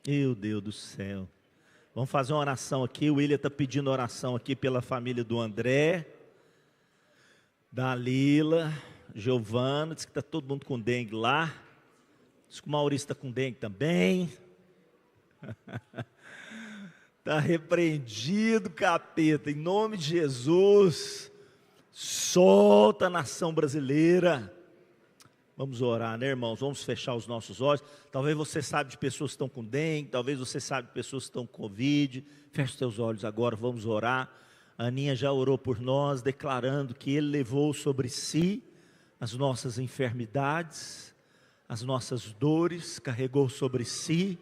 Meu Deus do céu. Vamos fazer uma oração aqui. O William está pedindo oração aqui pela família do André, da Lila, Giovana. Diz que está todo mundo com dengue lá. Diz que o Maurício está com dengue também. Está repreendido, capeta, em nome de Jesus. Solta a nação brasileira. Vamos orar, né, irmãos? Vamos fechar os nossos olhos. Talvez você saiba de pessoas que estão com dengue, talvez você saiba de pessoas que estão com Covid. Feche os teus olhos agora, vamos orar. A Aninha já orou por nós, declarando que Ele levou sobre si as nossas enfermidades, as nossas dores, carregou sobre si.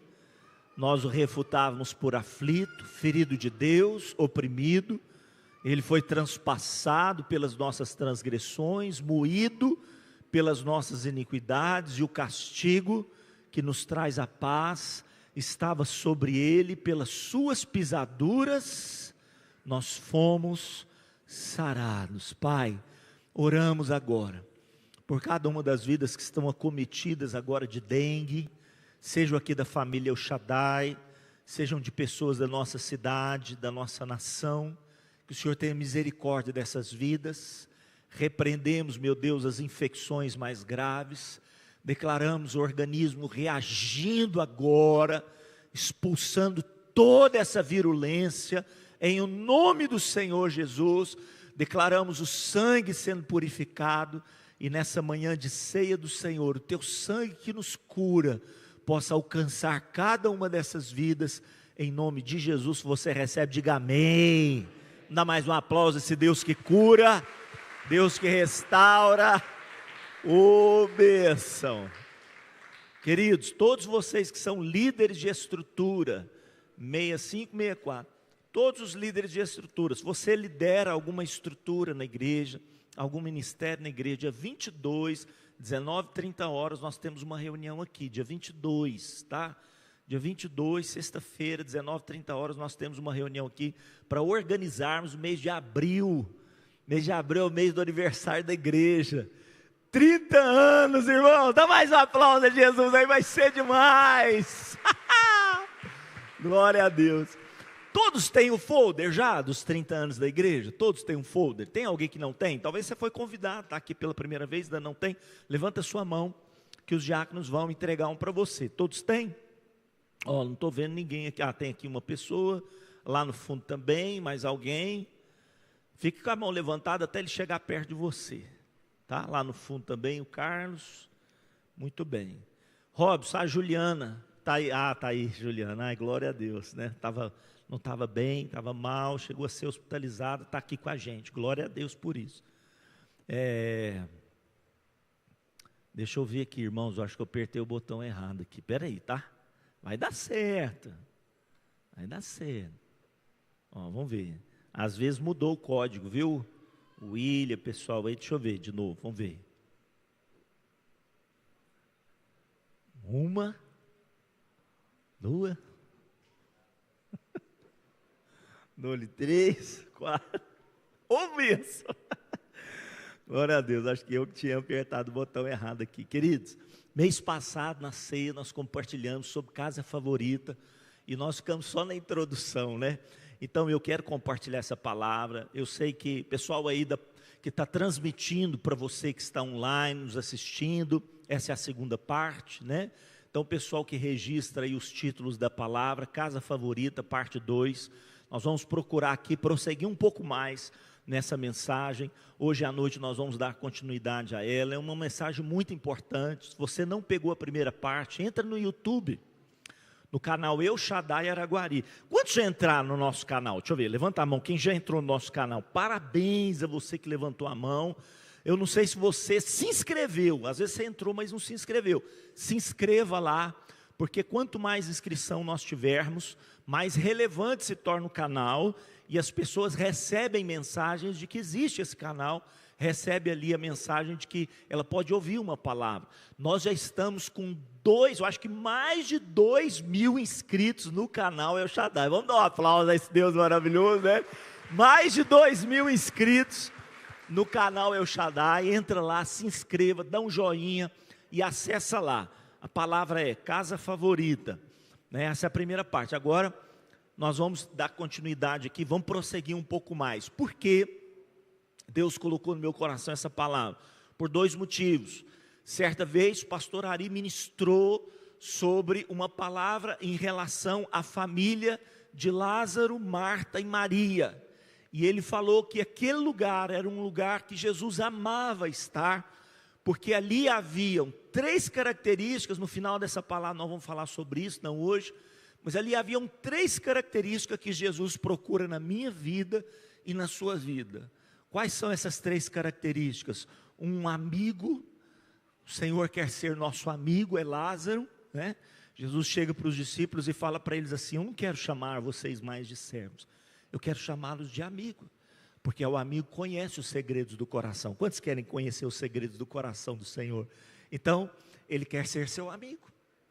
Nós o refutávamos por aflito, ferido de Deus, oprimido. Ele foi transpassado pelas nossas transgressões, moído pelas nossas iniquidades, e o castigo que nos traz a paz estava sobre ele. Pelas suas pisaduras nós fomos sarados. Pai, oramos agora por cada uma das vidas que estão acometidas agora de dengue, sejam aqui da família El Shaddai, sejam de pessoas da nossa cidade, da nossa nação. Que o Senhor tenha misericórdia dessas vidas. Repreendemos, meu Deus, as infecções mais graves, declaramos o organismo reagindo agora, expulsando toda essa virulência, em o nome do Senhor Jesus. Declaramos o sangue sendo purificado, e nessa manhã de ceia do Senhor, o teu sangue que nos cura, possa alcançar cada uma dessas vidas, em nome de Jesus. Se você recebe, diga amém. Dá mais um aplauso a esse Deus que cura, Deus que restaura. Ô bênção. Queridos, todos vocês que são líderes de estrutura, 65, 64, todos os líderes de estrutura, se você lidera alguma estrutura na igreja, algum ministério na igreja, dia 22, 19, 30 horas, nós temos uma reunião aqui, dia 22, tá? Dia 22, sexta-feira, 19, 30 horas, nós temos uma reunião aqui para organizarmos o mês de abril. Mês de abril é o mês do aniversário da igreja. 30 anos, irmão. Dá mais um aplauso a Jesus aí, vai ser demais. Glória a Deus. Todos têm o folder já dos 30 anos da igreja? Todos têm um folder? Tem alguém que não tem? Talvez você foi convidado, está aqui pela primeira vez, ainda não tem. Levanta a sua mão, que os diáconos vão entregar um para você. Todos têm? Ó, não estou vendo ninguém aqui. Ah, tem aqui uma pessoa, lá no fundo também, mais alguém. Fique com a mão levantada até ele chegar perto de você. Tá? Lá no fundo também o Carlos. Muito bem. Robson, a Juliana. Tá aí. Ah, tá aí, Juliana. Ai, glória a Deus, né? Não estava bem, estava mal, chegou a ser hospitalizada, está aqui com a gente. Glória a Deus por isso. Deixa eu ver aqui, irmãos. Eu acho que eu apertei o botão errado aqui. Espera aí, tá? Vai dar certo. Vai dar certo. Ó, vamos ver. Às vezes mudou o código, viu? O William, pessoal aí, deixa eu ver de novo, vamos ver. 1, 2, 3, 4. Ô bênção! Glória a Deus, acho que eu que tinha apertado o botão errado aqui. Queridos, mês passado na ceia nós compartilhamos sobre casa favorita, e nós ficamos só na introdução, né? Então eu quero compartilhar essa palavra. Eu sei que pessoal aí que está transmitindo para você que está online, nos assistindo, essa é a segunda parte, né? Então o pessoal que registra aí os títulos da palavra, Casa Favorita, parte 2, nós vamos procurar aqui prosseguir um pouco mais nessa mensagem. Hoje à noite nós vamos dar continuidade a ela. É uma mensagem muito importante. Se você não pegou a primeira parte, entra no YouTube, no canal El Shaddai Araguari. Quantos já entraram no nosso canal? Deixa eu ver, levanta a mão, quem já entrou no nosso canal. Parabéns a você que levantou a mão. Eu não sei se você se inscreveu, às vezes você entrou, mas não se inscreveu. Se inscreva lá, porque quanto mais inscrição nós tivermos, mais relevante se torna o canal, e as pessoas recebem mensagens de que existe esse canal, recebe ali a mensagem de que ela pode ouvir uma palavra. Nós já estamos com eu acho que mais de 2.000 inscritos no canal El Shaddai. Vamos dar um aplauso a esse Deus maravilhoso, né? Mais de 2.000 inscritos no canal El Shaddai. Entra lá, se inscreva, dá um joinha e acessa lá. A palavra é Casa Favorita. né? Essa é a primeira parte. Agora, nós vamos dar continuidade aqui, vamos prosseguir um pouco mais. Por que Deus colocou no meu coração essa palavra? Por dois motivos. Certa vez, o pastor Ari ministrou sobre uma palavra em relação à família de Lázaro, Marta e Maria. E ele falou que aquele lugar era um lugar que Jesus amava estar, porque ali haviam 3 características. No final dessa palavra nós vamos falar sobre isso, não hoje, mas ali haviam 3 características que Jesus procura na minha vida e na sua vida. Quais são essas 3 características? Um amigo, o Senhor quer ser nosso amigo, é Lázaro, né? Jesus chega para os discípulos e fala para eles assim: eu não quero chamar vocês mais de servos, eu quero chamá-los de amigo, porque o amigo conhece os segredos do coração. Quantos querem conhecer os segredos do coração do Senhor? Então, Ele quer ser seu amigo,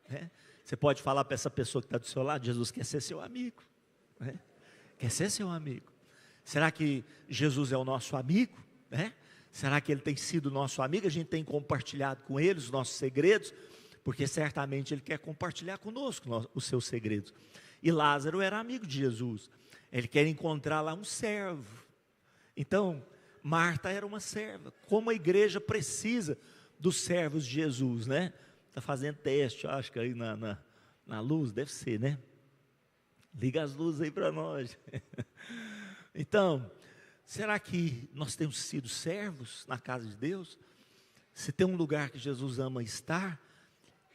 né? Você pode falar para essa pessoa que está do seu lado: Jesus quer ser seu amigo, né? Quer ser seu amigo. Será que Jesus é o nosso amigo, né? Será que Ele tem sido nosso amigo? A gente tem compartilhado com Ele os nossos segredos, porque certamente Ele quer compartilhar conosco os seus segredos. E Lázaro era amigo de Jesus, ele quer encontrar lá um servo. Então, Marta era uma serva. Como a igreja precisa dos servos de Jesus, né? Está fazendo teste, acho que aí na luz, deve ser, né? Liga as luzes aí para nós. Então, será que nós temos sido servos na casa de Deus? Se tem um lugar que Jesus ama estar,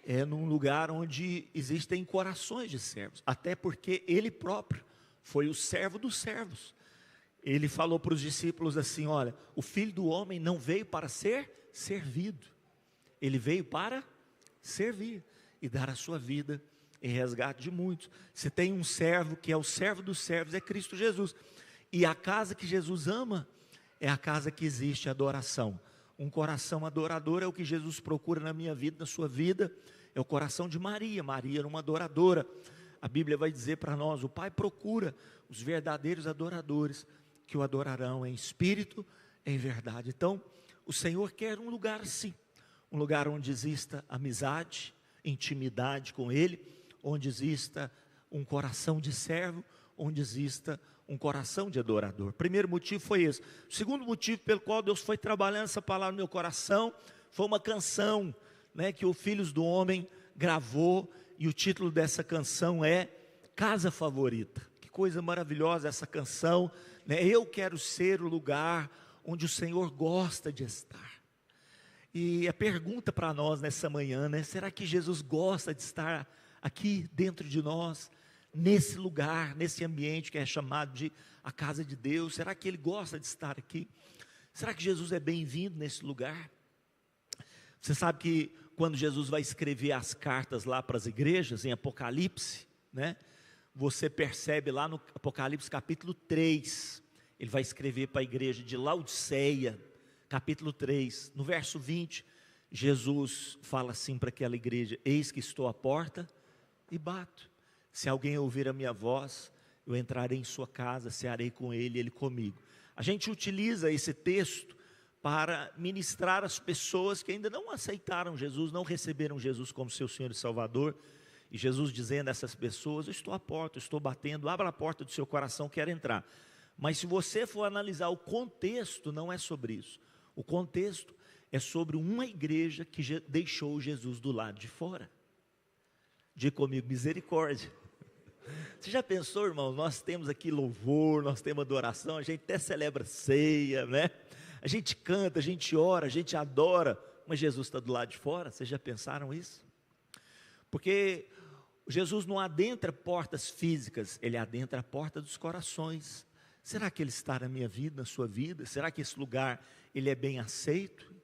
é num lugar onde existem corações de servos, até porque Ele próprio foi o servo dos servos. Ele falou para os discípulos assim: olha, o Filho do Homem não veio para ser servido, Ele veio para servir e dar a sua vida em resgate de muitos. Se tem um servo que é o servo dos servos, é Cristo Jesus. E a casa que Jesus ama é a casa que existe adoração. Um coração adorador é o que Jesus procura na minha vida, na sua vida. É o coração de Maria. Maria era uma adoradora. A Bíblia vai dizer para nós: o Pai procura os verdadeiros adoradores, que o adorarão em espírito, em verdade. Então, o Senhor quer um lugar assim, um lugar onde exista amizade, intimidade com Ele, onde exista um coração de servo, onde exista um coração de adorador. O primeiro motivo foi esse. O segundo motivo pelo qual Deus foi trabalhando essa palavra no meu coração, foi uma canção, né, que o Filhos do Homem gravou, e o título dessa canção é Casa Favorita. Que coisa maravilhosa essa canção, né? Eu quero ser o lugar onde o Senhor gosta de estar. E a pergunta para nós nessa manhã, né? Será que Jesus gosta de estar aqui dentro de nós, nesse lugar, nesse ambiente que é chamado de a casa de Deus? Será que Ele gosta de estar aqui? Será que Jesus é bem-vindo nesse lugar? Você sabe que quando Jesus vai escrever as cartas lá para as igrejas, em Apocalipse, né? Você percebe lá no Apocalipse capítulo 3, ele vai escrever para a igreja de Laodiceia, capítulo 3, no verso 20, Jesus fala assim para aquela igreja: eis que estou à porta e bato. Se alguém ouvir a minha voz, eu entrarei em sua casa, cearei com ele e ele comigo. A gente utiliza esse texto para ministrar as pessoas que ainda não aceitaram Jesus, não receberam Jesus como seu Senhor e Salvador. E Jesus dizendo a essas pessoas: eu estou à porta, eu estou batendo, abra a porta do seu coração, quero entrar. Mas se você for analisar o contexto, não é sobre isso. O contexto é sobre uma igreja que deixou Jesus do lado de fora. Diga comigo: misericórdia. Você já pensou, irmão? Nós temos aqui louvor, nós temos adoração, a gente até celebra ceia, né? A gente canta, a gente ora, a gente adora, mas Jesus está do lado de fora. Vocês já pensaram isso? Porque Jesus não adentra portas físicas, Ele adentra a porta dos corações. Será que Ele está na minha vida, na sua vida? Será que esse lugar, Ele é bem aceito?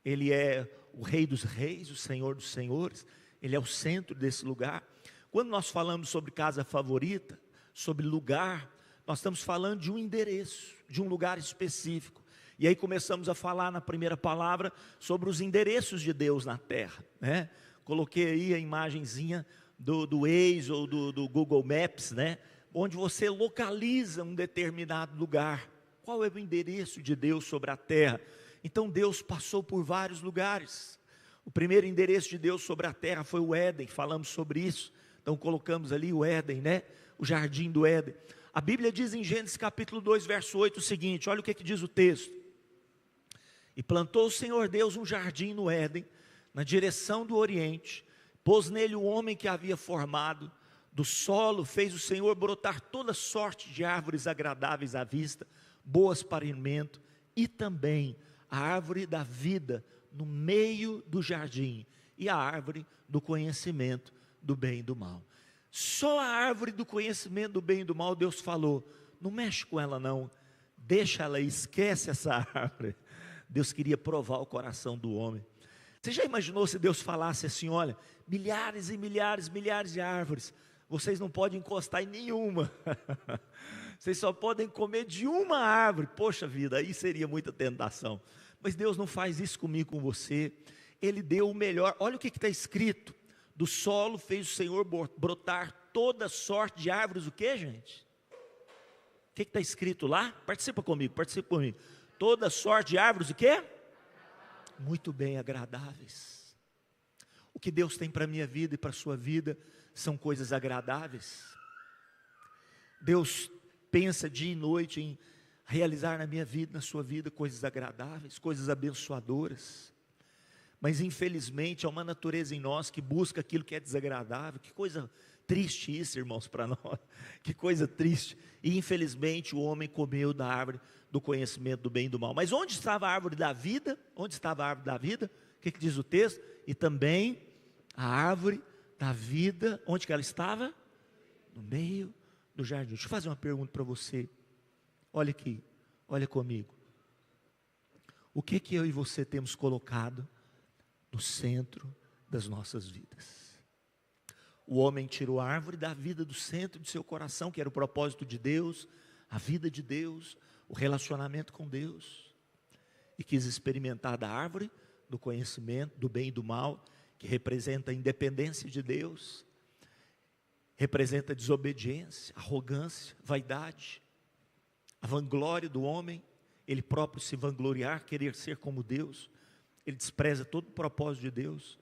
Ele é o Rei dos Reis, o Senhor dos Senhores? Ele é o centro desse lugar? Quando nós falamos sobre casa favorita, sobre lugar, nós estamos falando de um endereço, de um lugar específico. E aí começamos a falar na primeira palavra sobre os endereços de Deus na terra, né? Coloquei aí a imagenzinha do Waze ou do Google Maps, né? Onde você localiza um determinado lugar. Qual é o endereço de Deus sobre a terra? Então Deus passou por vários lugares. O primeiro endereço de Deus sobre a terra foi o Éden, falamos sobre isso. Então colocamos ali o Éden, né? O jardim do Éden. A Bíblia diz em Gênesis capítulo 2, verso 8 o seguinte, olha o que diz o texto. E plantou o Senhor Deus um jardim no Éden, na direção do oriente, pôs nele o homem que havia formado, do solo fez o Senhor brotar toda sorte de árvores agradáveis à vista, boas para alimento, e também a árvore da vida no meio do jardim, e a árvore do conhecimento do bem e do mal. Só a árvore do conhecimento do bem e do mal, Deus falou, não mexe com ela não, deixa ela aí, esquece essa árvore. Deus queria provar o coração do homem. Você já imaginou se Deus falasse assim, olha, milhares e milhares, milhares de árvores, vocês não podem encostar em nenhuma, vocês só podem comer de uma árvore, poxa vida, aí seria muita tentação, mas Deus não faz isso comigo, com você, Ele deu o melhor, olha o que está escrito, do solo fez o Senhor brotar toda sorte de árvores, o que gente? O que está escrito lá? Participa comigo, toda sorte de árvores, o que? Muito bem agradáveis. O que Deus tem para a minha vida e para a sua vida são coisas agradáveis. Deus pensa dia e noite em realizar na minha vida, na sua vida, coisas agradáveis, coisas abençoadoras. Mas infelizmente há uma natureza em nós que busca aquilo que é desagradável. Que coisa triste isso, irmãos, para nós. Que coisa triste. E infelizmente o homem comeu da árvore do conhecimento do bem e do mal. Mas onde estava a árvore da vida? Onde estava a árvore da vida? O que diz o texto? E também a árvore da vida, onde que ela estava? No meio do jardim. Deixa eu fazer uma pergunta para você. Olha aqui, olha comigo. O que eu e você temos colocado no centro das nossas vidas? O homem tirou a árvore da vida do centro de seu coração, que era o propósito de Deus, a vida de Deus, o relacionamento com Deus, e quis experimentar da árvore do conhecimento do bem e do mal, que representa a independência de Deus, representa a desobediência, arrogância, vaidade, a vanglória do homem, ele próprio se vangloriar, querer ser como Deus. Ele despreza todo o propósito de Deus,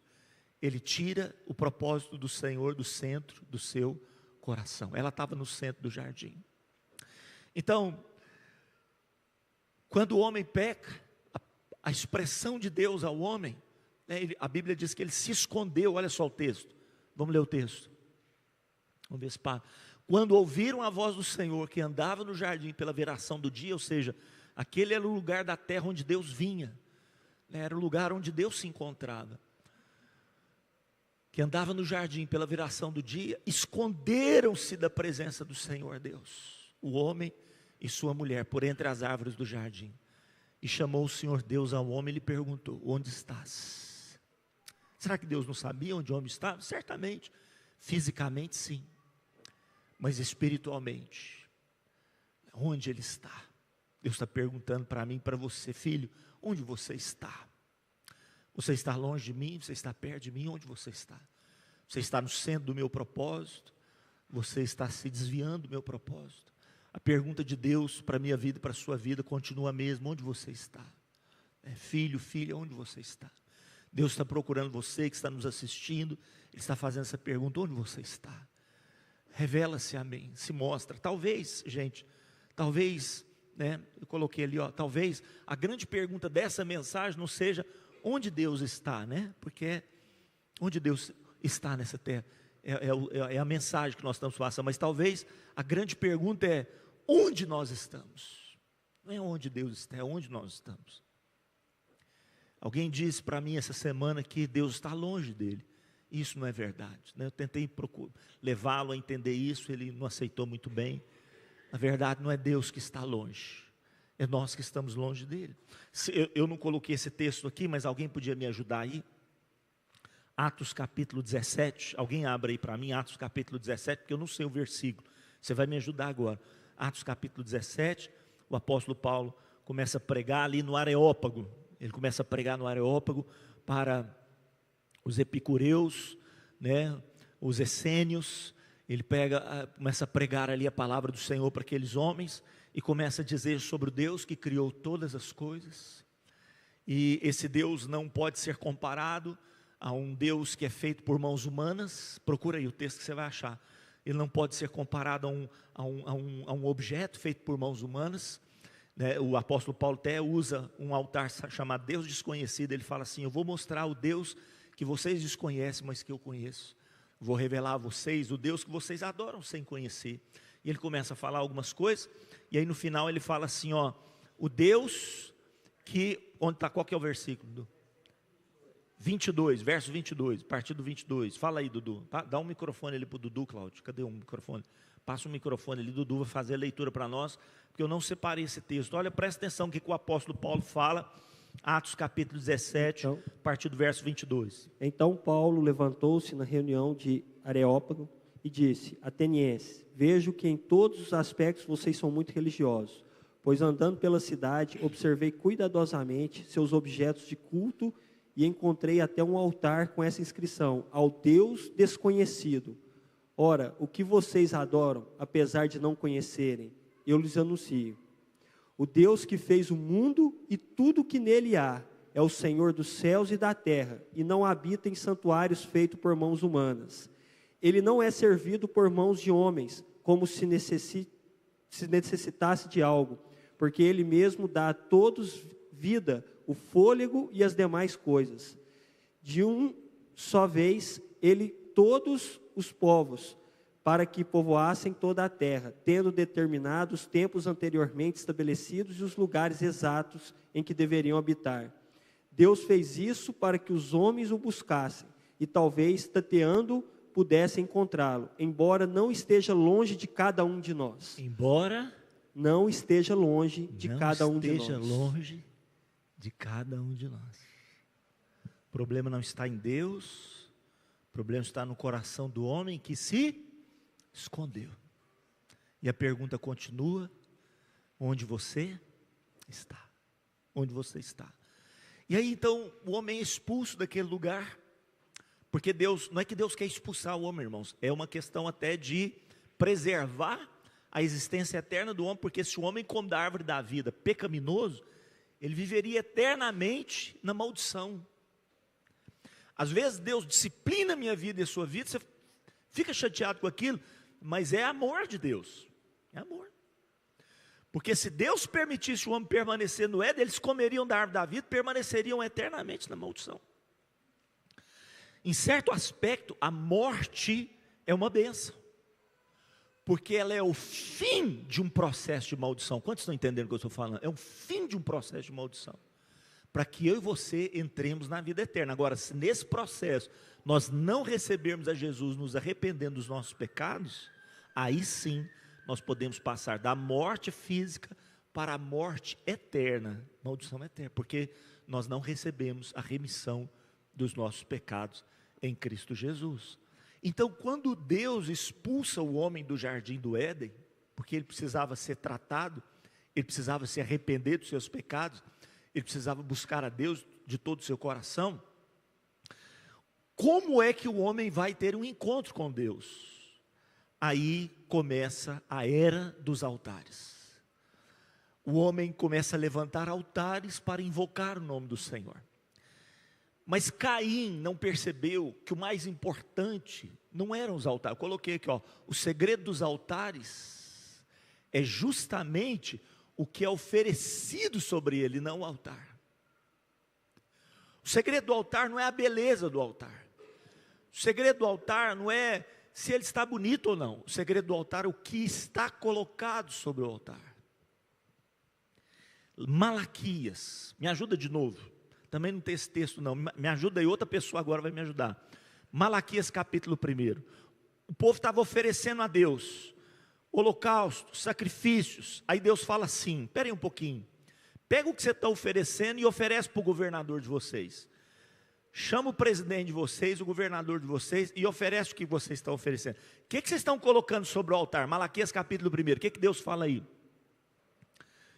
ele tira o propósito do Senhor do centro do seu coração. Ela estava no centro do jardim. Então, quando o homem peca, a expressão de Deus ao homem, né, a Bíblia diz que ele se escondeu. Olha só o texto, vamos ler o texto, vamos ver se para. Quando ouviram a voz do Senhor que andava no jardim pela viração do dia, ou seja, aquele era o lugar da terra onde Deus vinha, era o lugar onde Deus se encontrava, que andava no jardim pela viração do dia, esconderam-se da presença do Senhor Deus, o homem e sua mulher, por entre as árvores do jardim. E chamou o Senhor Deus ao homem e lhe perguntou, onde estás? Será que Deus não sabia onde o homem estava? Certamente, fisicamente sim, mas espiritualmente, onde ele está? Deus está perguntando para mim e para você, filho, onde você está? Você está longe de mim? Você está perto de mim? Onde você está? Você está no centro do meu propósito? Você está se desviando do meu propósito? A pergunta de Deus para a minha vida e para a sua vida continua a mesma, onde você está? Filho, filha, onde você está? Deus está procurando você que está nos assistindo, Ele está fazendo essa pergunta, onde você está? Revela-se a mim, se mostra. Talvez, gente, talvez, né, eu coloquei ali, talvez a grande pergunta dessa mensagem não seja onde Deus está, né? Porque onde Deus está nessa terra é a mensagem que nós estamos passando, mas talvez a grande pergunta é onde nós estamos? Não é onde Deus está, é onde nós estamos. Alguém disse para mim essa semana que Deus está longe dele. Isso não é verdade, né? Eu tentei levá-lo a entender isso, ele não aceitou muito bem. Na verdade não é Deus que está longe, é nós que estamos longe dele. Eu não coloquei esse texto aqui, mas alguém podia me ajudar aí? Atos capítulo 17, alguém abre aí para mim, Atos capítulo 17, porque eu não sei o versículo, você vai me ajudar agora. Atos capítulo 17, o apóstolo Paulo começa a pregar ali no Areópago, ele começa a pregar no Areópago para os epicureus, né, os essênios. Ele começa a pregar ali a palavra do Senhor para aqueles homens, e começa a dizer sobre o Deus que criou todas as coisas, e esse Deus não pode ser comparado a um Deus que é feito por mãos humanas. Procura aí o texto que você vai achar. Ele não pode ser comparado a um objeto feito por mãos humanas, né? O apóstolo Paulo até usa um altar chamado Deus desconhecido. Ele fala assim: eu vou mostrar o Deus que vocês desconhecem, mas que eu conheço. Vou revelar a vocês o Deus que vocês adoram sem conhecer. E ele começa a falar algumas coisas, e aí no final ele fala assim, ó, o Deus que, onde está, qual que é o versículo? 22, verso 22, a partir do 22, fala aí, Dudu, dá um microfone ali para o Dudu, Cláudio, cadê o microfone? Passa o microfone ali, Dudu vai fazer a leitura para nós, porque eu não separei esse texto. Olha, presta atenção o que o apóstolo Paulo fala, Atos capítulo 17, a partir do verso 22. Então Paulo levantou-se na reunião de Areópago e disse: atenienses, vejo que em todos os aspectos vocês são muito religiosos, pois andando pela cidade, observei cuidadosamente seus objetos de culto e encontrei até um altar com essa inscrição: ao Deus desconhecido. Ora, o que vocês adoram, apesar de não conhecerem, eu lhes anuncio. O Deus que fez o mundo e tudo que nele há, é o Senhor dos céus e da terra, e não habita em santuários feitos por mãos humanas. Ele não é servido por mãos de homens, como se necessitasse de algo, porque Ele mesmo dá a todos vida, o fôlego e as demais coisas. De um só vez, Ele todos os povos, para que povoassem toda a terra, tendo determinado os tempos anteriormente estabelecidos e os lugares exatos em que deveriam habitar. Deus fez isso para que os homens o buscassem, e talvez, tateando, pudessem encontrá-lo, embora não esteja longe de cada um de nós. Embora não esteja longe de cada um de nós. Esteja longe de cada um de nós. O problema não está em Deus, o problema está no coração do homem que se escondeu. E a pergunta continua: onde você está? Onde você está? E aí então o homem é expulso daquele lugar, porque Deus, não é que Deus quer expulsar o homem, irmãos, é uma questão até de preservar a existência eterna do homem, porque se o homem come da árvore da vida pecaminoso, ele viveria eternamente na maldição. Às vezes Deus disciplina a minha vida e a sua vida, você fica chateado com aquilo, mas é amor de Deus, é amor. Porque se Deus permitisse o homem permanecer no Éden, eles comeriam da árvore da vida e permaneceriam eternamente na maldição. Em certo aspecto, a morte é uma bênção, porque ela é o fim de um processo de maldição. Quantos estão entendendo o que eu estou falando? É o fim de um processo de maldição, para que eu e você entremos na vida eterna. Agora, se nesse processo nós não recebermos a Jesus, nos arrependendo dos nossos pecados, aí sim nós podemos passar da morte física para a morte eterna, maldição eterna, porque nós não recebemos a remissão dos nossos pecados em Cristo Jesus. Então, quando Deus expulsa o homem do jardim do Éden, porque ele precisava ser tratado, ele precisava se arrepender dos seus pecados, ele precisava buscar a Deus de todo o seu coração, como é que o homem vai ter um encontro com Deus? Aí começa a era dos altares. O homem começa a levantar altares para invocar o nome do Senhor. Mas Caim não percebeu que o mais importante não eram os altares. Eu coloquei aqui, ó, o segredo dos altares é justamente o que é oferecido sobre ele, não o altar. O segredo do altar não é a beleza do altar. O segredo do altar não é se ele está bonito ou não. O segredo do altar é o que está colocado sobre o altar. Malaquias, me ajuda de novo. Também não tem esse texto não, me ajuda aí, outra pessoa agora vai me ajudar. Malaquias capítulo 1. O povo estava oferecendo a Deus holocaustos, sacrifícios. Aí Deus fala assim: espera aí um pouquinho, pega o que você está oferecendo e oferece para o governador de vocês. Chama o presidente de vocês, o governador de vocês, e oferece o que vocês estão oferecendo. O que vocês estão colocando sobre o altar? Malaquias capítulo 1, o que Deus fala aí?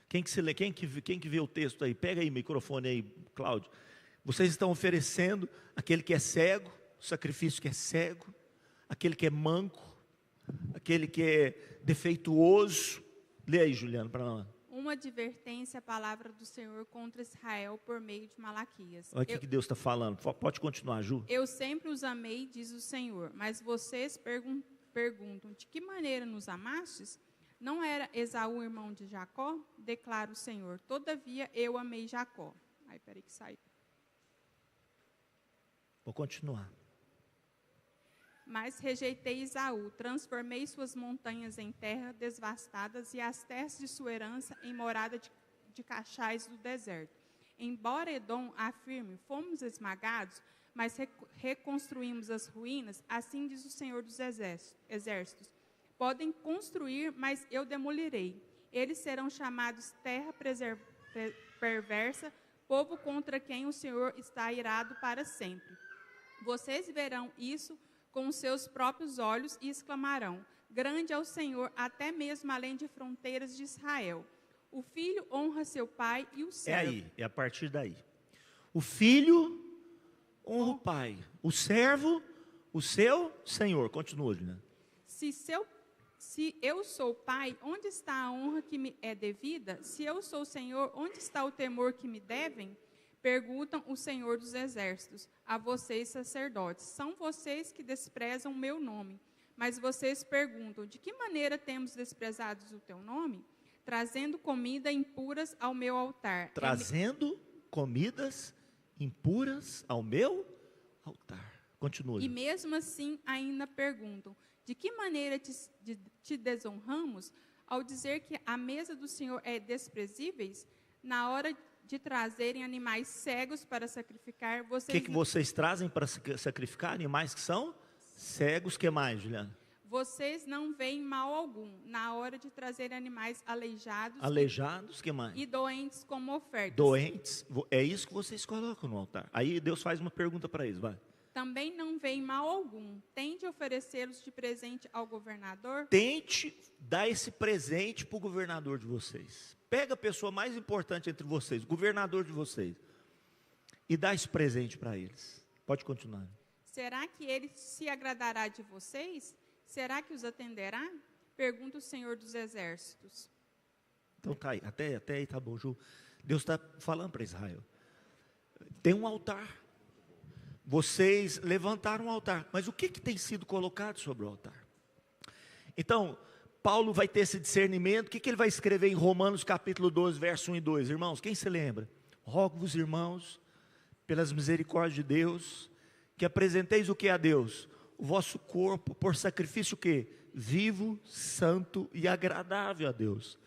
Quem que se lê? Quem que vê o texto aí? Pega aí o microfone aí, Cláudio. Vocês estão oferecendo aquele que é cego, o sacrifício que é cego, aquele que é manco, aquele que é defeituoso. Lê aí, Juliano, para nós. Um uma advertência à palavra do Senhor contra Israel por meio de Malaquias. Olha o que Deus está falando. Pode continuar, Ju. Eu sempre os amei, diz o Senhor, mas vocês perguntam, de que maneira nos amastes? Não era Esaú irmão de Jacó? Declara o Senhor, todavia eu amei Jacó. Ai, peraí que saiu. Vou continuar. Mas rejeitei Esaú, transformei suas montanhas em terra devastadas e as terras de sua herança em morada de cachais do deserto. Embora Edom afirme, fomos esmagados, mas reconstruímos as ruínas, assim diz o Senhor dos exércitos. Podem construir, mas eu demolirei. Eles serão chamados terra perversa, povo contra quem o Senhor está irado para sempre. Vocês verão isso com os seus próprios olhos e exclamarão, grande é o Senhor, até mesmo além de fronteiras de Israel. O filho honra seu pai e o servo. É a partir daí. O filho honra o pai, o servo, o seu senhor. Continua, Juliana. Se eu sou pai, onde está a honra que me é devida? Se eu sou senhor, onde está o temor que me devem? Perguntam o Senhor dos Exércitos a vocês, sacerdotes. São vocês que desprezam o meu nome. Mas vocês perguntam, de que maneira temos desprezado o teu nome? Trazendo comida impuras ao meu altar. Trazendo comidas impuras ao meu altar. Continua. E mesmo assim ainda perguntam, de que maneira te desonramos? Ao dizer que a mesa do Senhor é desprezíveis, na hora de trazerem animais cegos para sacrificar, vocês... O que vocês trazem para sacrificar? Animais que são cegos, que mais, Juliana? Vocês não veem mal algum na hora de trazer animais aleijados. Aleijados, que mais? E doentes como ofertas. Doentes, é isso que vocês colocam no altar. Aí Deus faz uma pergunta para eles, vai. Também não veem mal algum. Tente oferecê-los de presente ao governador. Tente dar esse presente para o governador de vocês. Pega a pessoa mais importante entre vocês, o governador de vocês, e dá esse presente para eles. Pode continuar. Será que ele se agradará de vocês? Será que os atenderá? Pergunta o Senhor dos Exércitos. Então tá aí, até aí tá bom, Ju. Deus está falando para Israel. Tem um altar. Vocês levantaram um altar. Mas o que tem sido colocado sobre o altar? Então, Paulo vai ter esse discernimento. O que ele vai escrever em Romanos capítulo 12, verso 1 e 2? Irmãos, quem se lembra? Rogo-vos, irmãos, pelas misericórdias de Deus, que apresenteis o que a Deus? O vosso corpo por sacrifício o quê? Vivo, santo e agradável a Deus.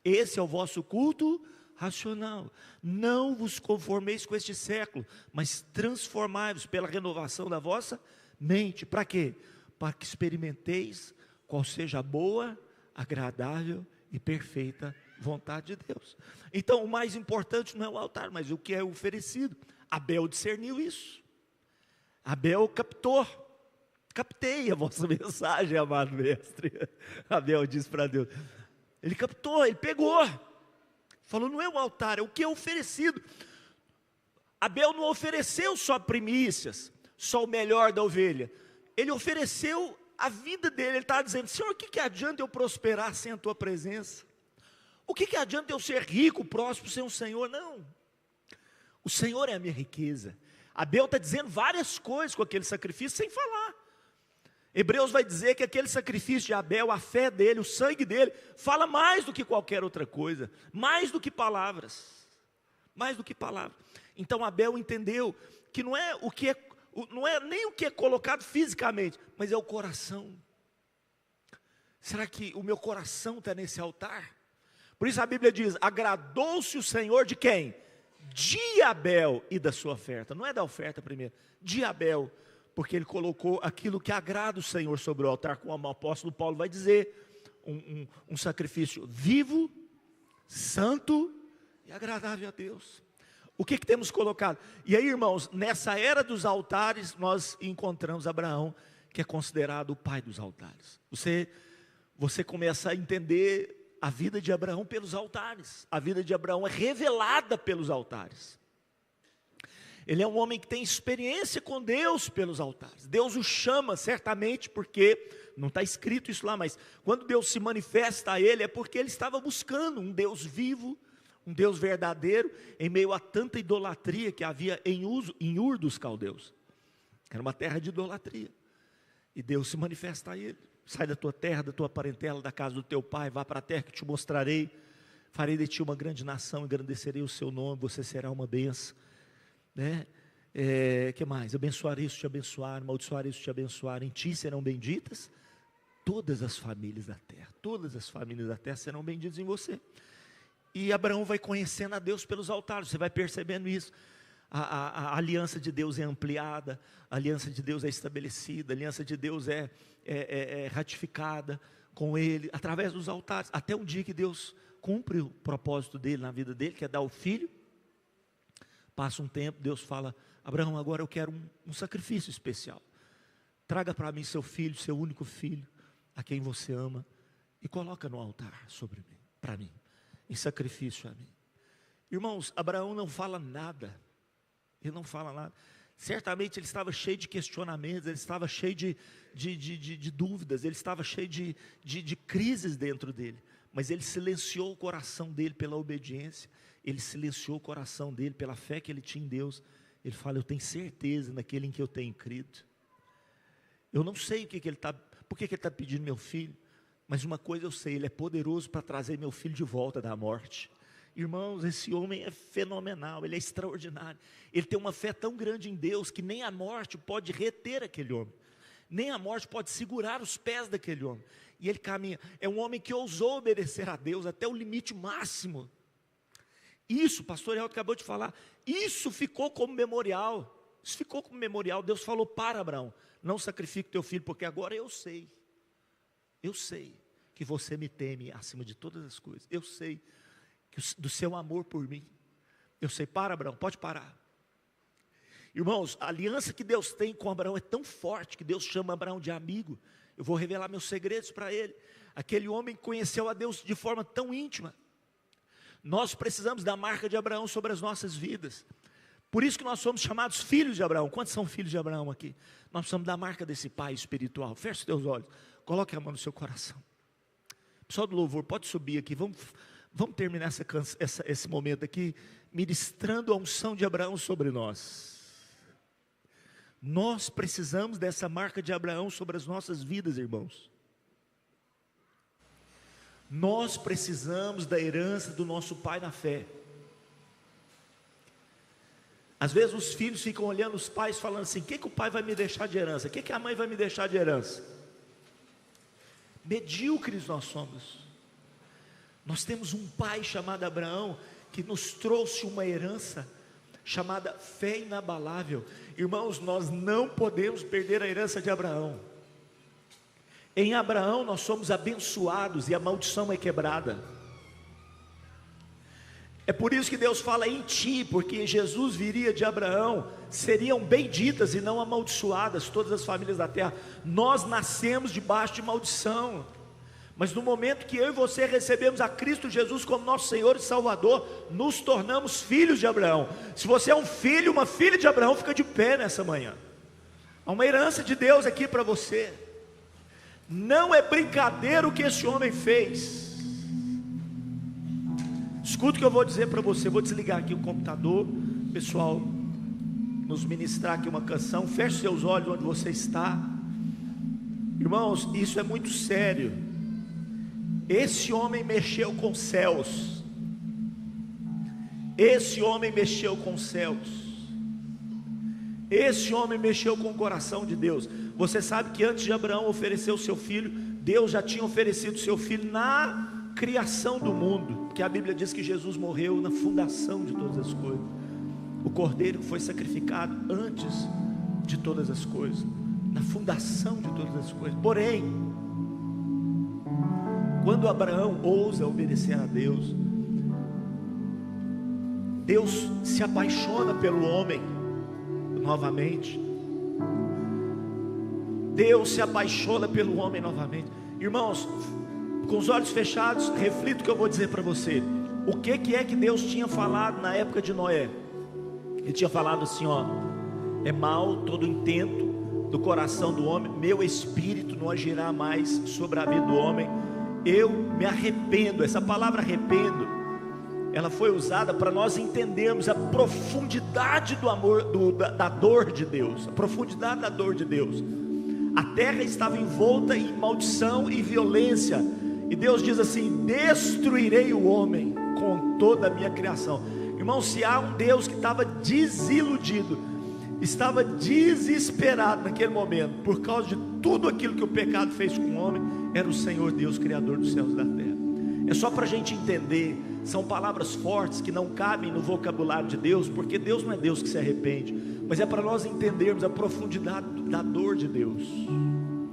Esse é o vosso culto racional. Não vos conformeis com este século, mas transformai-vos pela renovação da vossa mente. Para quê? Para que experimenteis qual seja a boa, agradável e perfeita vontade de Deus. Então, o mais importante não é o altar, mas o que é oferecido. Abel discerniu isso. Abel captei a vossa mensagem, amado mestre. Abel disse para Deus. Ele captou, ele pegou. Falou, não é o altar, é o que é oferecido. Abel não ofereceu só primícias, só o melhor da ovelha. Ele ofereceu a vida dele. Ele estava dizendo, Senhor, o que adianta eu prosperar sem a tua presença? O que adianta eu ser rico, próspero, sem o Senhor? Não. O Senhor é a minha riqueza. Abel está dizendo várias coisas com aquele sacrifício, sem falar. Hebreus vai dizer que aquele sacrifício de Abel, a fé dele, o sangue dele, fala mais do que qualquer outra coisa, mais do que palavras, mais do que palavras. Então Abel entendeu que não é nem o que é colocado fisicamente, mas é o coração. Será que o meu coração está nesse altar? Por isso a Bíblia diz, agradou-se o Senhor de quem? De Abel e da sua oferta, não é da oferta primeiro, de Abel, porque ele colocou aquilo que agrada o Senhor sobre o altar, como o apóstolo Paulo vai dizer, um sacrifício vivo, santo e agradável a Deus. O que temos colocado? E aí, irmãos, nessa era dos altares, nós encontramos Abraão, que é considerado o pai dos altares. Você começa a entender a vida de Abraão pelos altares. A vida de Abraão é revelada pelos altares. Ele é um homem que tem experiência com Deus pelos altares. Deus o chama certamente porque, não está escrito isso lá, mas quando Deus se manifesta a ele, é porque ele estava buscando um Deus vivo, um Deus verdadeiro, em meio a tanta idolatria que havia em Ur dos caldeus. Era uma terra de idolatria. E Deus se manifesta a ele. Sai da tua terra, da tua parentela, da casa do teu pai, vá para a terra que te mostrarei. Farei de ti uma grande nação, engrandecerei o seu nome, você será uma bênção. Né? Que mais? Abençoarei se te abençoar, amaldiçoarei se te abençoar. Em ti serão benditas todas as famílias da terra. Todas as famílias da terra serão benditas em você. E Abraão vai conhecendo a Deus pelos altares. Você vai percebendo isso. A aliança de Deus é ampliada, a aliança de Deus é estabelecida, a aliança de Deus é ratificada com ele, através dos altares, até um dia que Deus cumpre o propósito dele na vida dele, que é dar o filho. Passa um tempo, Deus fala: Abraão, agora eu quero um sacrifício especial. Traga para mim seu filho, seu único filho, a quem você ama, e coloca no altar sobre mim, para mim, em sacrifício a mim. Irmãos, Abraão não fala nada. Ele não fala nada. Certamente ele estava cheio de questionamentos, ele estava cheio de dúvidas, ele estava cheio de crises dentro dele. Mas ele silenciou o coração dele pela obediência, ele silenciou o coração dele pela fé que ele tinha em Deus. Ele fala: eu tenho certeza naquele em que eu tenho crido. Eu não sei por que ele está pedindo meu filho, mas uma coisa eu sei: ele é poderoso para trazer meu filho de volta da morte. Irmãos, esse homem é fenomenal, ele é extraordinário. Ele tem uma fé tão grande em Deus que nem a morte pode reter aquele homem, nem a morte pode segurar os pés daquele homem. E ele caminha. É um homem que ousou obedecer a Deus até o limite máximo. Isso, o pastor Elton acabou de falar, isso ficou como memorial. Isso ficou como memorial. Deus falou para Abraão: não sacrifique o teu filho, porque agora eu sei que você me teme acima de todas as coisas. Eu sei do seu amor por mim. Eu sei. Para, Abraão, pode parar. Irmãos, a aliança que Deus tem com Abraão é tão forte que Deus chama Abraão de amigo. Eu vou revelar meus segredos para ele. Aquele homem conheceu a Deus de forma tão íntima. Nós precisamos da marca de Abraão sobre as nossas vidas. Por isso que nós somos chamados filhos de Abraão. Quantos são filhos de Abraão aqui? Nós precisamos da marca desse pai espiritual. Feche os teus olhos, coloque a mão no seu coração. Pessoal do louvor, pode subir aqui. Vamos terminar esse momento aqui, ministrando a unção de Abraão sobre nós. Nós precisamos dessa marca de Abraão sobre as nossas vidas, irmãos. Nós precisamos da herança do nosso pai na fé. Às vezes os filhos ficam olhando os pais falando assim: o que o pai vai me deixar de herança? O que a mãe vai me deixar de herança? Medíocres nós somos. Nós temos um pai chamado Abraão, que nos trouxe uma herança chamada fé inabalável. Irmãos, nós não podemos perder a herança de Abraão. Em Abraão nós somos abençoados e a maldição é quebrada. É por isso que Deus fala em ti, porque Jesus viria de Abraão, seriam benditas e não amaldiçoadas todas as famílias da terra. Nós nascemos debaixo de maldição. Mas no momento que eu e você recebemos a Cristo Jesus como nosso Senhor e Salvador, nos tornamos filhos de Abraão. Se você é um filho, uma filha de Abraão, fica de pé nessa manhã. Há uma herança de Deus aqui para você. Não é brincadeira o que esse homem fez. Escuta o que eu vou dizer para você. Vou desligar aqui o computador, pessoal, nos ministrar aqui uma canção. Feche seus olhos onde você está. Irmãos, isso é muito sério. Esse homem mexeu com os céus. Esse homem mexeu com os céus. Esse homem mexeu com o coração de Deus. Você sabe que antes de Abraão oferecer o seu filho, Deus já tinha oferecido o seu filho na criação do mundo. Porque a Bíblia diz que Jesus morreu na fundação de todas as coisas. O cordeiro foi sacrificado antes de todas as coisas, na fundação de todas as coisas. Porém, quando Abraão ousa obedecer a Deus, Deus se apaixona pelo homem novamente. Deus se apaixona pelo homem novamente. Irmãos, com os olhos fechados, reflita o que eu vou dizer para você. O que é que Deus tinha falado na época de Noé? Ele tinha falado assim, ó: é mal todo intento do coração do homem, meu espírito não agirá mais sobre a vida do homem. Eu me arrependo. Essa palavra arrependo, ela foi usada para nós entendermos a profundidade do amor, da dor de Deus, a profundidade da dor de Deus. A terra estava envolta em maldição e violência, e Deus diz assim: destruirei o homem com toda a minha criação. Irmão, se há um Deus que estava desiludido, estava desesperado naquele momento, por causa de tudo aquilo que o pecado fez com o homem, era o Senhor Deus, Criador dos céus e da terra. É só para a gente entender, são palavras fortes que não cabem no vocabulário de Deus, porque Deus não é Deus que se arrepende, mas é para nós entendermos a profundidade da dor de Deus.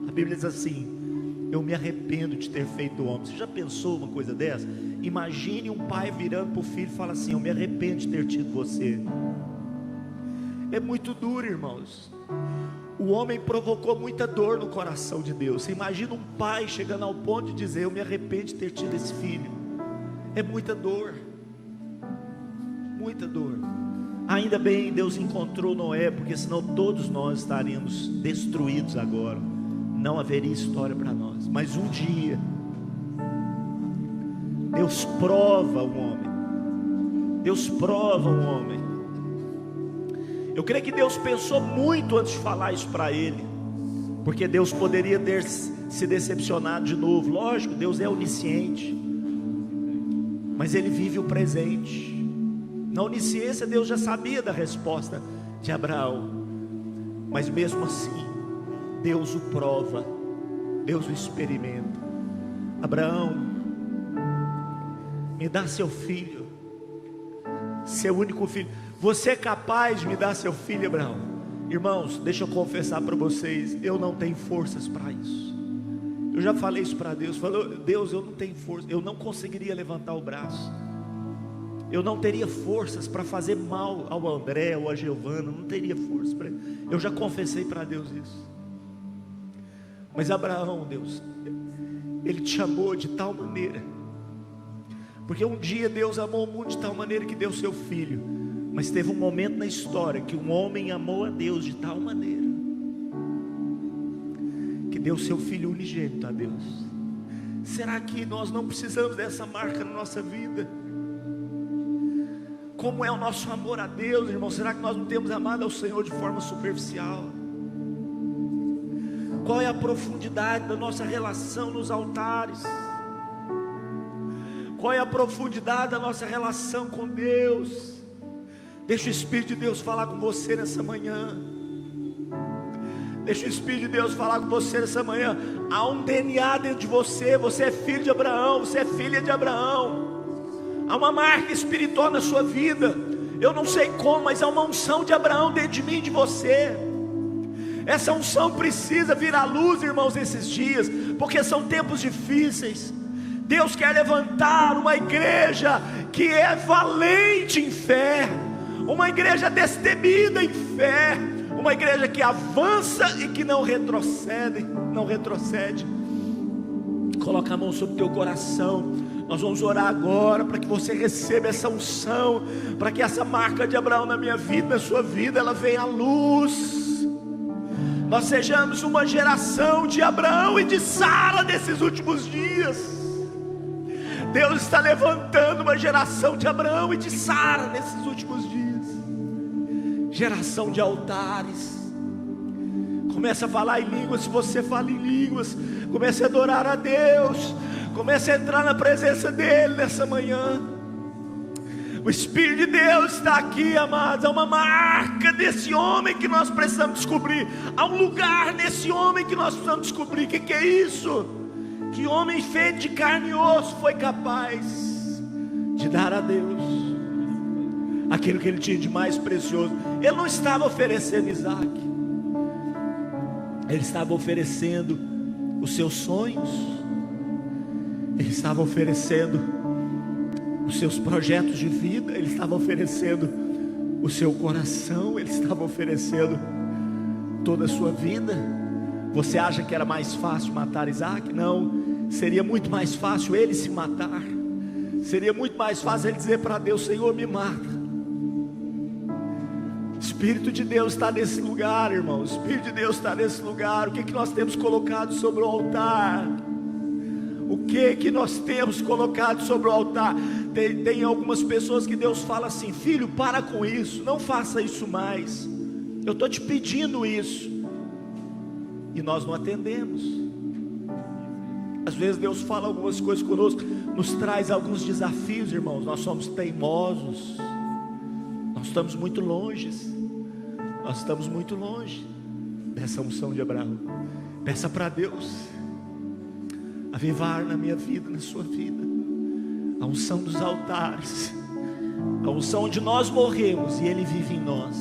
A Bíblia diz assim: eu me arrependo de ter feito o homem. Você já pensou uma coisa dessa? Imagine um pai virando para o filho e fala assim: eu me arrependo de ter tido você. É muito duro, irmãos. O homem provocou muita dor no coração de Deus. Você imagina um pai chegando ao ponto de dizer: eu me arrependo de ter tido esse filho. É muita dor, muita dor. Ainda bem Deus encontrou Noé, porque senão todos nós estaríamos destruídos agora. Não haveria história para nós. Mas um dia Deus prova o homem. Deus prova o homem. Eu creio que Deus pensou muito antes de falar isso para ele, porque Deus poderia ter se decepcionado de novo. Lógico, Deus é onisciente, mas Ele vive o presente. Na onisciência Deus já sabia da resposta de Abraão, mas mesmo assim Deus o prova, Deus o experimenta. Abraão, me dá seu filho, seu único filho. Você é capaz de me dar seu filho, Abraão? Irmãos, deixa eu confessar para vocês, eu não tenho forças para isso. Eu já falei isso para Deus. Falei: Deus, eu não tenho força, eu não conseguiria levantar o braço, eu não teria forças para fazer mal ao André ou a Giovana, não teria força para. Eu já confessei para Deus isso. Mas Abraão, Deus, Ele te amou de tal maneira, porque um dia Deus amou o mundo de tal maneira que deu seu filho. Mas teve um momento na história que um homem amou a Deus de tal maneira que deu seu filho unigênito a Deus. Será que nós não precisamos dessa marca na nossa vida? Como é o nosso amor a Deus, irmão? Será que nós não temos amado ao Senhor de forma superficial? Qual é a profundidade da nossa relação nos altares? Qual é a profundidade da nossa relação com Deus? Deixa o Espírito de Deus falar com você nessa manhã. Deixa o Espírito de Deus falar com você nessa manhã. Há um DNA dentro de você. Você é filho de Abraão, você é filha de Abraão. Há uma marca espiritual na sua vida. Eu não sei como, mas há uma unção de Abraão dentro de mim e de você. Essa unção precisa vir à luz, irmãos, esses dias, porque são tempos difíceis. Deus quer levantar uma igreja que é valente em fé, uma igreja destemida em fé, uma igreja que avança e que não retrocede, Coloca a mão sobre o teu coração. Nós vamos orar agora para que você receba essa unção, para que essa marca de Abraão na minha vida, na sua vida, ela venha à luz. Nós sejamos uma geração de Abraão e de Sara nesses últimos dias. Deus está levantando uma geração de Abraão e de Sara nesses últimos dias. Geração de altares. Comece a falar em línguas. Se você fala em línguas, comece a adorar a Deus. Comece a entrar na presença dEle nessa manhã. O Espírito de Deus está aqui, amados. Há uma marca desse homem que nós precisamos descobrir. Há um lugar nesse homem que nós precisamos descobrir. O que é isso? Que homem feito de carne e osso foi capaz de dar a Deus aquilo que ele tinha de mais precioso. Ele não estava oferecendo Isaac, ele estava oferecendo os seus sonhos, ele estava oferecendo os seus projetos de vida, ele estava oferecendo o seu coração, ele estava oferecendo toda a sua vida. Você acha que era mais fácil matar Isaac? Não, seria muito mais fácil ele se matar. Seria muito mais fácil ele dizer para Deus: Senhor, me mata. Espírito de Deus está nesse lugar, irmão. O Espírito de Deus está nesse lugar. O que que nós temos colocado sobre o altar? O que nós temos colocado sobre o altar? Tem algumas pessoas que Deus fala assim: filho, para com isso, não faça isso mais, eu estou te pedindo isso, e nós não atendemos. Às vezes Deus fala algumas coisas conosco, nos traz alguns desafios, irmãos. Nós somos teimosos, nós estamos muito longe, dessa unção de Abraão. Peça para Deus avivar na minha vida, na sua vida, a unção dos altares, a unção onde nós morremos e Ele vive em nós,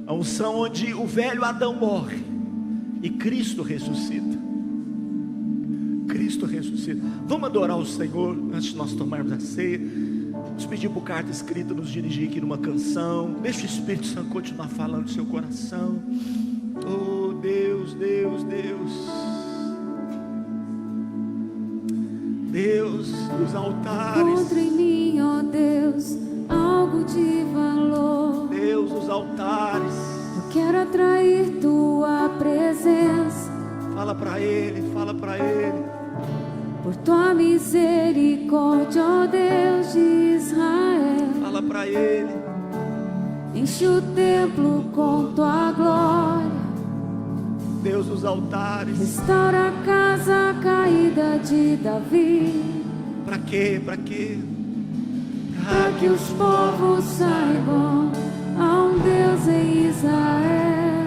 a unção onde o velho Adão morre e Cristo ressuscita. Cristo ressuscita. Vamos adorar o Senhor antes de nós tomarmos a ceia. Vamos pedir por carta escrita nos dirigir aqui numa canção. Deixa o Espírito Santo continuar falando no seu coração. Oh Deus, Deus, Deus, Deus dos altares. Encontra em mim, ó Deus, algo de valor. Deus dos altares. Eu quero atrair tua presença. Fala para Ele, fala para Ele. Por tua misericórdia, ó Deus de Israel. Fala para Ele. Enche o templo com tua glória. Deus dos altares. Restaura a casa caída de Davi. Para quê? Para quê? Para que os povos saibam, há um Deus em Israel.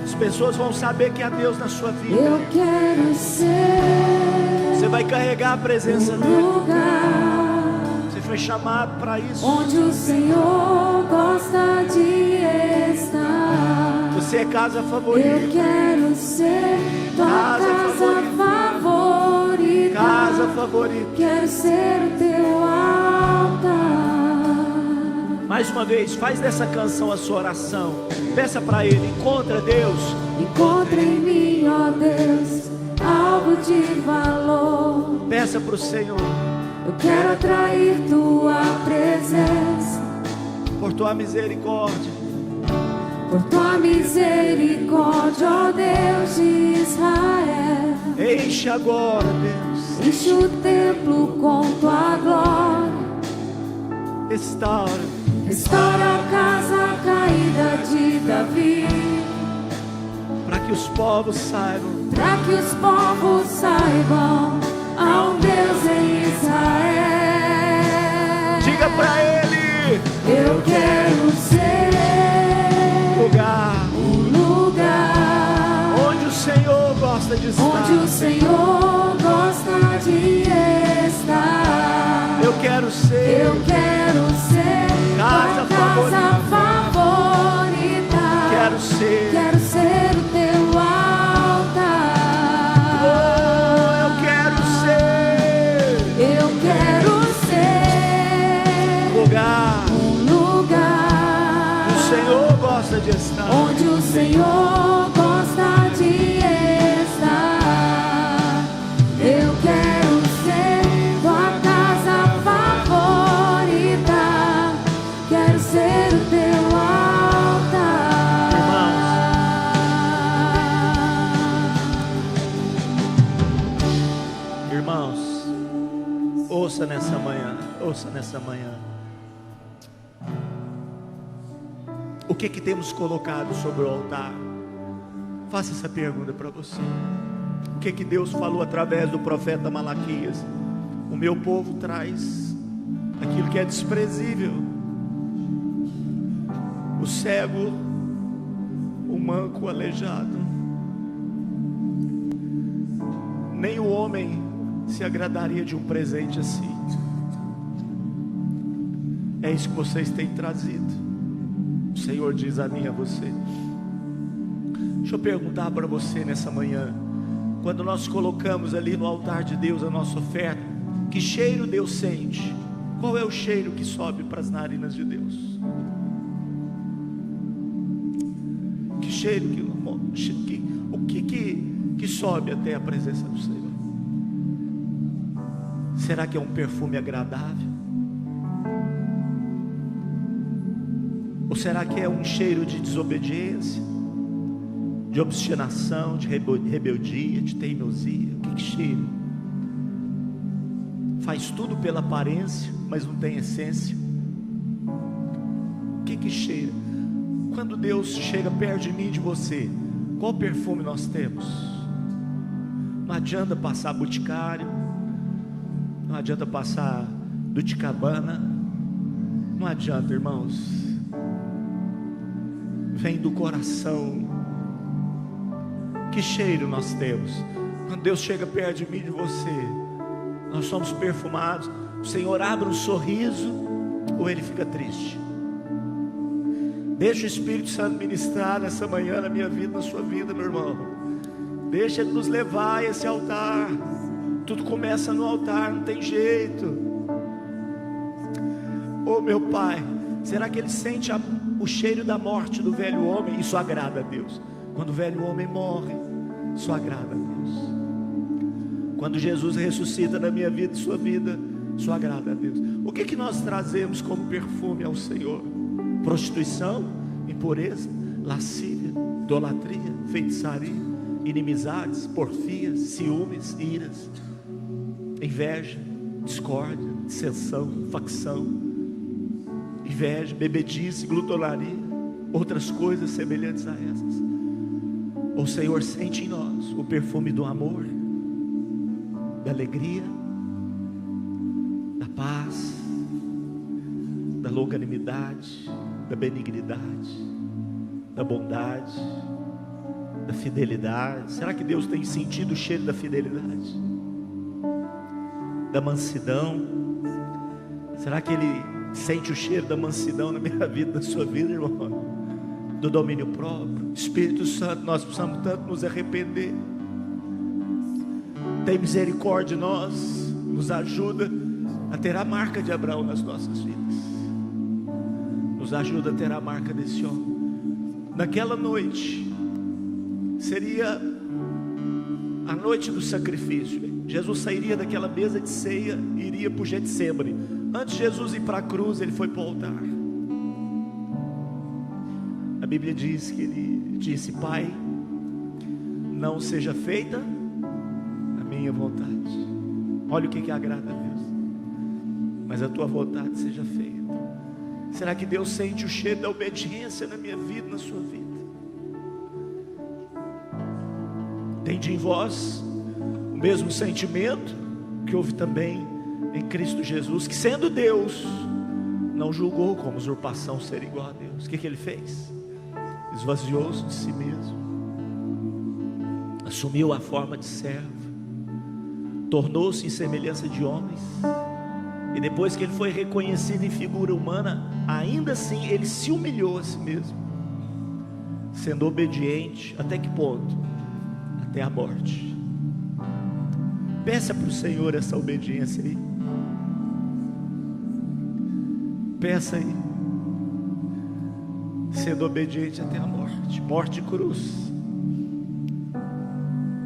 As pessoas vão saber que há Deus na sua vida. Eu quero ser. Você vai carregar a presença dele. Lugar Você foi chamado para isso. onde o Senhor gosta de estar. Você é casa Eu favorita. quero ser tua Casa casa favorita. Casa favorita. Quero ser o teu altar. Mais uma vez, faz dessa canção a sua oração. Peça para Ele, encontra Deus. Encontra em mim, ó Deus, algo de valor. Peça para o Senhor. Eu quero atrair tua presença. Por tua misericórdia. Por tua misericórdia, ó Deus de Israel. Enche agora, Deus. Enche o templo com tua glória. Restaura. Restaura a casa caída de Davi. Para que os povos saibam. Para que os povos saibam, há um Deus em Israel. Diga para Ele. Eu quero ser Lugar um lugar onde o Senhor gosta de estar. onde o Senhor gosta de estar. Eu quero ser. Eu quero ser Casa tua casa favorita. Quero ser. Quero ser o teu altar. Oh, eu quero ser. Eu quero ser Lugar um lugar o Senhor gosta de estar. onde o Senhor gosta de estar. Eu quero ser tua casa favorita. Quero ser o teu altar. Irmãos, ouça nessa manhã. Ouça nessa manhã. O que temos colocado sobre o altar? Faça essa pergunta para você. O que Deus falou através do profeta Malaquias? O meu povo traz aquilo que é desprezível. O cego, o manco, o aleijado. Nem o homem se agradaria de um presente assim. É isso que vocês têm trazido. O Senhor diz a mim e a você. Deixa eu perguntar para você nessa manhã. Quando nós colocamos ali no altar de Deus a nossa oferta, que cheiro Deus sente? Qual é o cheiro que sobe para as narinas de Deus? Que cheiro que sobe até a presença do Senhor? Será que é um perfume agradável? Ou Ou será que é um cheiro de desobediência, de obstinação, de rebeldia, de teimosia? O que cheira? Faz tudo pela aparência, mas não tem essência. O que cheira? Quando Deus chega perto de mim e de você, qual perfume nós temos? Não adianta passar Boticário, não adianta passar Dolce & Gabbana, não adianta, irmãos. Vem do coração. Que cheiro nós temos? Quando Deus chega perto de mim e de você, nós somos perfumados. O Senhor abre um sorriso ou Ele fica triste? Deixa o Espírito Santo ministrar nessa manhã na minha vida, na sua vida, meu irmão. Deixa Ele nos levar a esse altar. Tudo começa no altar, não tem jeito. Oh meu Pai, será que Ele sente o cheiro da morte do velho homem? Isso agrada a Deus. Quando o velho homem morre, isso agrada a Deus. Quando Jesus ressuscita na minha vida e sua vida, isso agrada a Deus. O que nós trazemos como perfume ao Senhor? Prostituição, impureza, lascívia, idolatria, feitiçaria, inimizades, porfias, ciúmes, iras, inveja, discórdia, dissensão, facção, inveja, bebedice, glutonaria, outras coisas semelhantes a essas. O Senhor sente em nós o perfume do amor, da alegria, da paz, da longanimidade, da benignidade, da bondade, da fidelidade. Será que Deus tem sentido o cheiro da fidelidade? Da mansidão? Será que Ele sente o cheiro da mansidão na minha vida, na sua vida, irmão? Do domínio próprio. Espírito Santo, nós precisamos tanto nos arrepender. Tem misericórdia de nós, nos ajuda a ter a marca de Abraão nas nossas vidas. Nos ajuda a ter a marca desse homem. Naquela noite, seria a noite do sacrifício. Jesus sairia daquela mesa de ceia e iria para o Getsemane. Antes de Jesus ir para a cruz, Ele foi para o altar. A Bíblia diz que Ele disse: Pai, não seja feita a minha vontade. Olha o que agrada a Deus. Mas a tua vontade seja feita. Será que Deus sente o cheiro da obediência na minha vida, na sua vida? Tende em vós o mesmo sentimento que houve também em Cristo Jesus, que sendo Deus, não julgou como usurpação ser igual a Deus. O que Ele fez? Esvaziou-se de si mesmo, assumiu a forma de servo, tornou-se em semelhança de homens, e depois que Ele foi reconhecido em figura humana, ainda assim Ele se humilhou a si mesmo, sendo obediente, até que ponto? Até a morte. Peça para o Senhor essa obediência aí. Peça aí. Sendo obediente até a morte. Morte de cruz.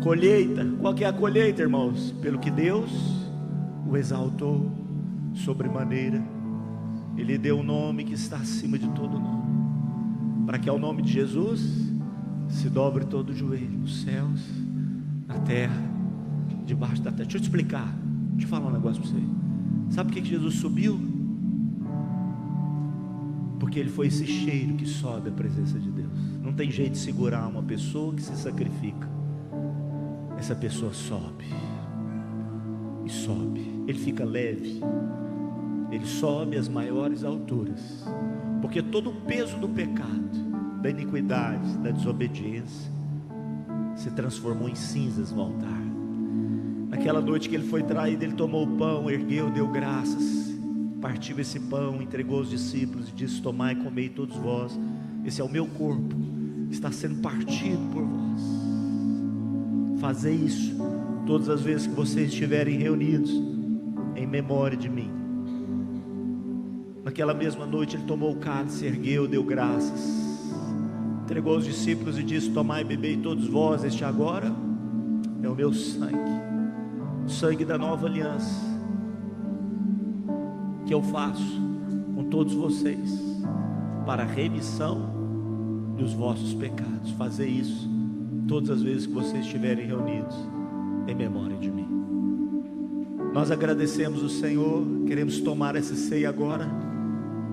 Colheita. Qual que é a colheita, irmãos? Pelo que Deus o exaltou sobremaneira, Ele deu um nome que está acima de todo nome, para que ao nome de Jesus se dobre todo o joelho, nos céus, na terra, debaixo da terra. Deixa eu te explicar, deixa eu falar um negócio para você. Sabe por que Jesus subiu? Porque Ele foi esse cheiro que sobe a presença de Deus. Não tem jeito de segurar uma pessoa que se sacrifica. Essa pessoa sobe e sobe. Ele fica leve. Ele sobe às maiores alturas, porque todo o peso do pecado, da iniquidade, da desobediência, se transformou em cinzas no altar. Naquela noite que Ele foi traído, Ele tomou o pão, ergueu, deu graças, partiu esse pão, entregou aos discípulos e disse: tomai e comei todos vós, esse é o meu corpo, está sendo partido por vós. Fazei isso todas as vezes que vocês estiverem reunidos, em memória de mim. Naquela mesma noite Ele tomou o cálice, ergueu, deu graças, entregou aos discípulos e disse: tomai e bebei todos vós, este agora é o meu sangue, o sangue da nova aliança, que eu faço com todos vocês, para a remissão dos vossos pecados. Fazer isso todas as vezes que vocês estiverem reunidos em memória de mim. Nós agradecemos o Senhor, queremos tomar essa ceia agora,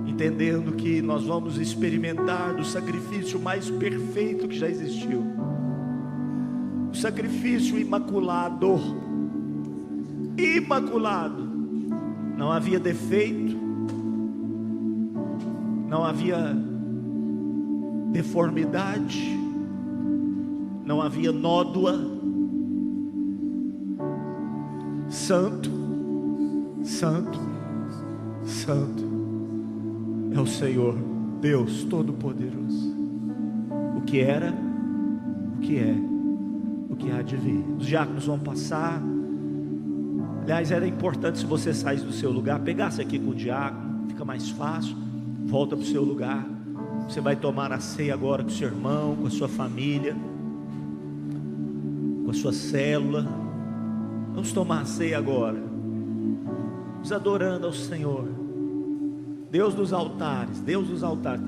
entendendo que nós vamos experimentar do sacrifício mais perfeito que já existiu, o sacrifício imaculado, não havia defeito, não havia deformidade, não havia nódoa. Santo, santo, santo é o Senhor Deus Todo-Poderoso, o que era, o que é, o que há de vir. Os diáconos vão passar. Aliás, era importante, se você saísse do seu lugar, pegasse aqui com o diácono, fica mais fácil. Volta para o seu lugar. Você vai tomar a ceia agora com o seu irmão, com a sua família, com a sua célula. Vamos tomar a ceia agora, nos adorando ao Senhor. Deus dos altares, Deus dos altares,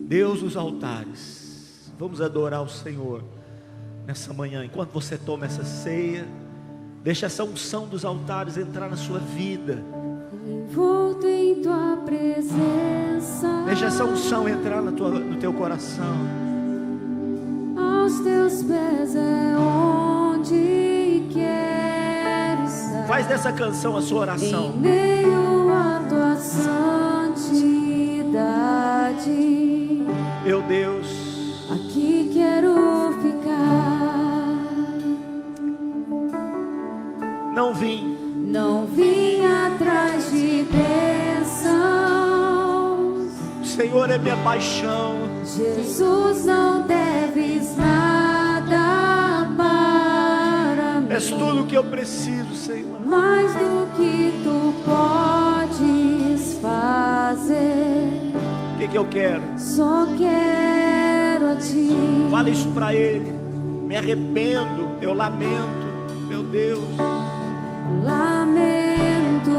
Deus dos altares. Vamos adorar o Senhor nessa manhã. Enquanto você toma essa ceia, deixa essa unção dos altares entrar na sua vida. Envolto em tua presença, deixa essa unção entrar no teu coração. Aos teus pés é onde quero estar. Faz dessa canção a sua oração. Em meio à tua santidade, meu Deus, aqui quero ficar. Não vim atrás de bênçãos. O Senhor é minha paixão. Jesus, não deves nada para mim. És tudo o que eu preciso, Senhor. Mais do que tu podes fazer. O que eu quero? Só quero a ti. Fala isso para Ele. Me arrependo, eu lamento, meu Deus. Lamento,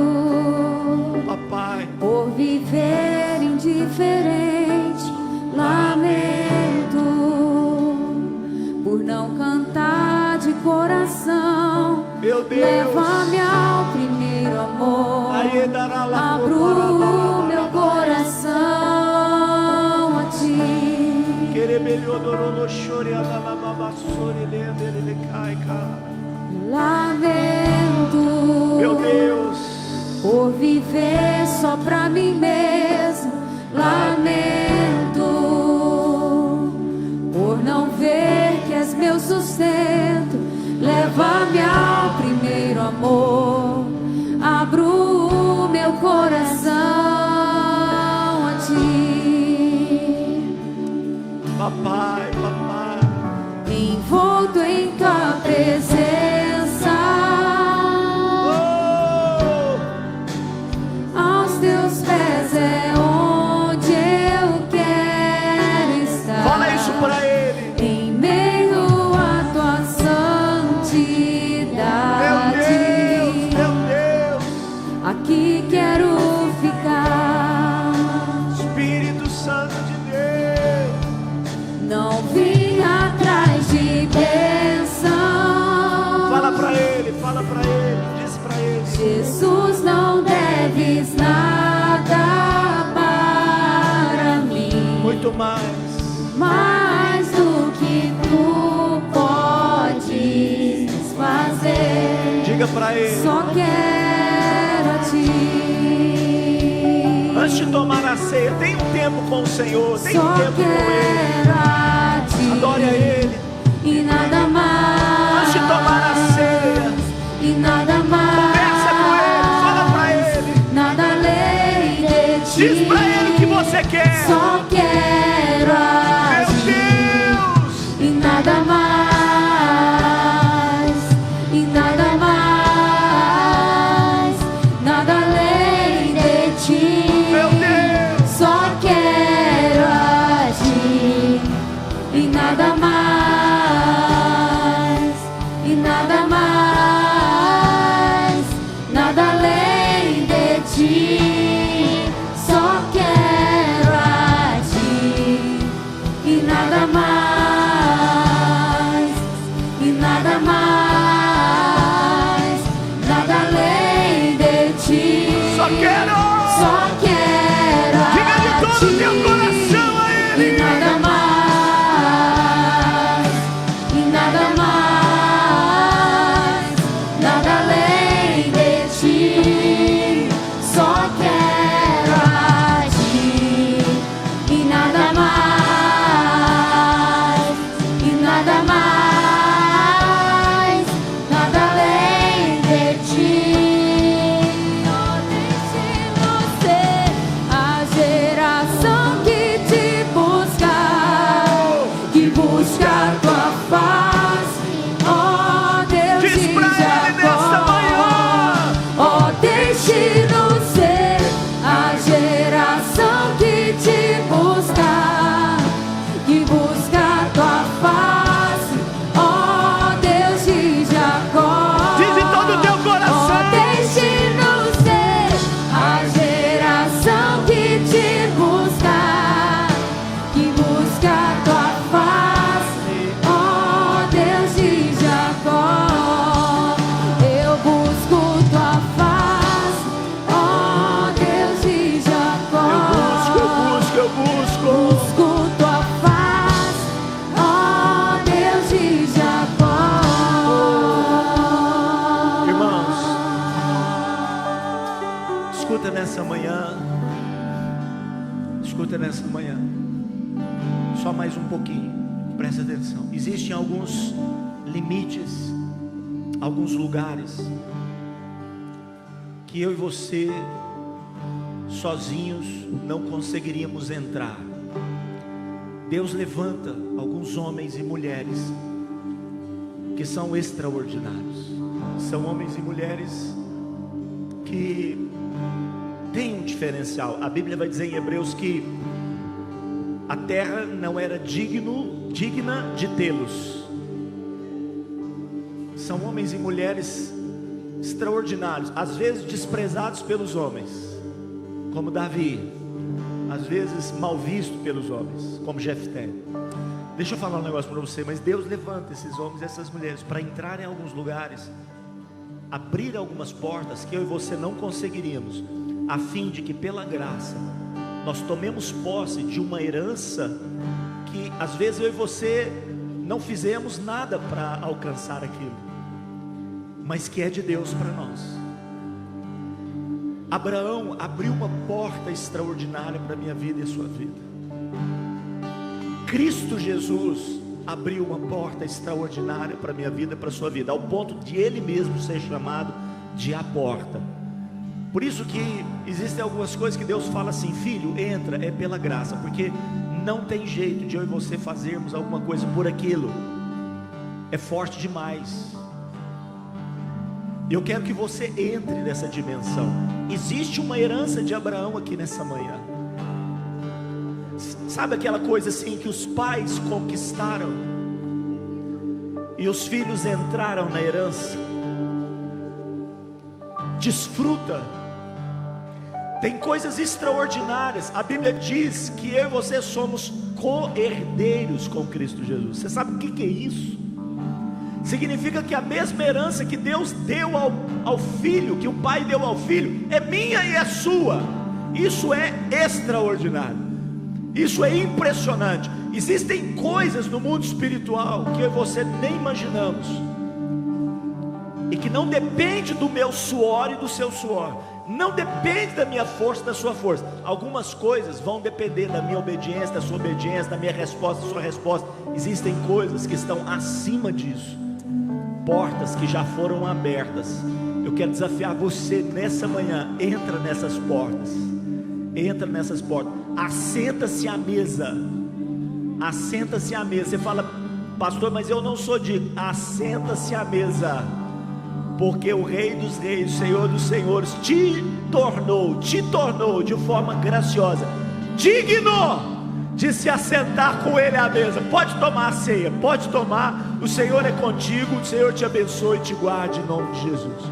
papai, por viver indiferente. Lamento, por não cantar de coração. Meu Deus, leva-me ao primeiro amor. Abro meu coração a ti. Lamento, meu Deus, por viver só pra mim mesmo. Lamento, por não ver que és meu sustento. Leva-me ao primeiro amor. Abro meu coração a ti. papai, Envolto em tua presença, aos teus pés é onde eu quero estar. Fala isso pra Ele. Em meio à tua santidade, meu Deus, aqui quero ficar. Espírito Santo de Deus, Não vim atrás de bênção. fala pra Ele, diz pra Ele. Jesus, não deves nada para mim. Muito mais do que tu podes fazer. diga pra Ele. Só quero a ti. Antes de tomar a ceia, tem um tempo com o Senhor, tem Só um tempo com Ele. quero a ti. Adore a Ele. E nada mais. Antes de tomar a ceia, E nada mais. conversa com Ele, fala pra Ele. Nada além de ti. Diz pra Ele o que você quer. Só quero a Meu ti. Deus, E nada mais. E nada mais. Nada além de ti. meu Deus, Só quero a ti. E nada mais. E nada mais. Nada além de ti. nada mais, nada além de ti. Só quero Diga de todo o teu coração a Ele. E nada mais, nada além de ti. Só quero a ti. E nada mais, nada além de ti. Oh, deixe-nos ser a geração que te busca a tua face. Oh, Deus Diz de pra Ele nesta manhã. Jacó. Oh, deixe-nos ser a geração que te busca a tua face. Oh, Deus de Jacó. Diz em todo o teu coração. Oh, deixe-nos ser a geração que te busca a tua face. Oh, Deus de Jacó. Eu busco tua face. Oh, Deus de Jacó. Eu busco. Busco tua face. Oh, Deus de Jacó. Irmãos, escuta nessa manhã, só mais um pouquinho, presta atenção. Existem alguns limites, alguns lugares que eu e você sozinhos não conseguiríamos entrar. Deus levanta alguns homens e mulheres que são extraordinários. São homens e mulheres que têm um diferencial. A Bíblia vai dizer em Hebreus que a terra não era digna de tê-los. São homens e mulheres extraordinários, às vezes desprezados pelos homens, como Davi, às vezes mal visto pelos homens, como Jefté. Deixa eu falar um negócio para você, mas Deus levanta esses homens e essas mulheres para entrar em alguns lugares, abrir algumas portas que eu e você não conseguiríamos, a fim de que pela graça nós tomemos posse de uma herança que às vezes eu e você não fizemos nada para alcançar aquilo, mas que é de Deus para nós. Abraão abriu uma porta extraordinária para a minha vida e a sua vida. Cristo Jesus abriu uma porta extraordinária para a minha vida e para a sua vida, ao ponto de Ele mesmo ser chamado de a porta. Por isso que existem algumas coisas que Deus fala assim: filho, entra, é pela graça, porque não tem jeito de eu e você fazermos alguma coisa por aquilo, é forte demais. Eu quero que você entre nessa dimensão. Existe uma herança de Abraão aqui nessa manhã. Sabe aquela coisa assim que os pais conquistaram e os filhos entraram na herança? Desfruta. Tem coisas extraordinárias. A Bíblia diz que eu e você somos co-herdeiros com Cristo Jesus. Você sabe o que é isso? Significa que a mesma herança que Deus deu ao filho, que o pai deu ao filho, é minha e é sua. Isso é extraordinário. Isso é impressionante. Existem coisas no mundo espiritual que eu e você nem imaginamos, e que não depende do meu suor e do seu suor, não depende da minha força, da sua força. Algumas coisas vão depender da minha obediência, da sua obediência, da minha resposta, da sua resposta. Existem coisas que estão acima disso, portas que já foram abertas. Eu quero desafiar você nessa manhã: entra nessas portas, entra nessas portas, assenta-se à mesa, assenta-se à mesa. Você fala: pastor, mas eu não sou digno. Assenta-se à mesa, porque o Rei dos Reis, o Senhor dos Senhores te tornou de forma graciosa digno de se assentar com Ele à mesa. Pode tomar a ceia, pode tomar. O Senhor é contigo, o Senhor te abençoe e te guarde em nome de Jesus.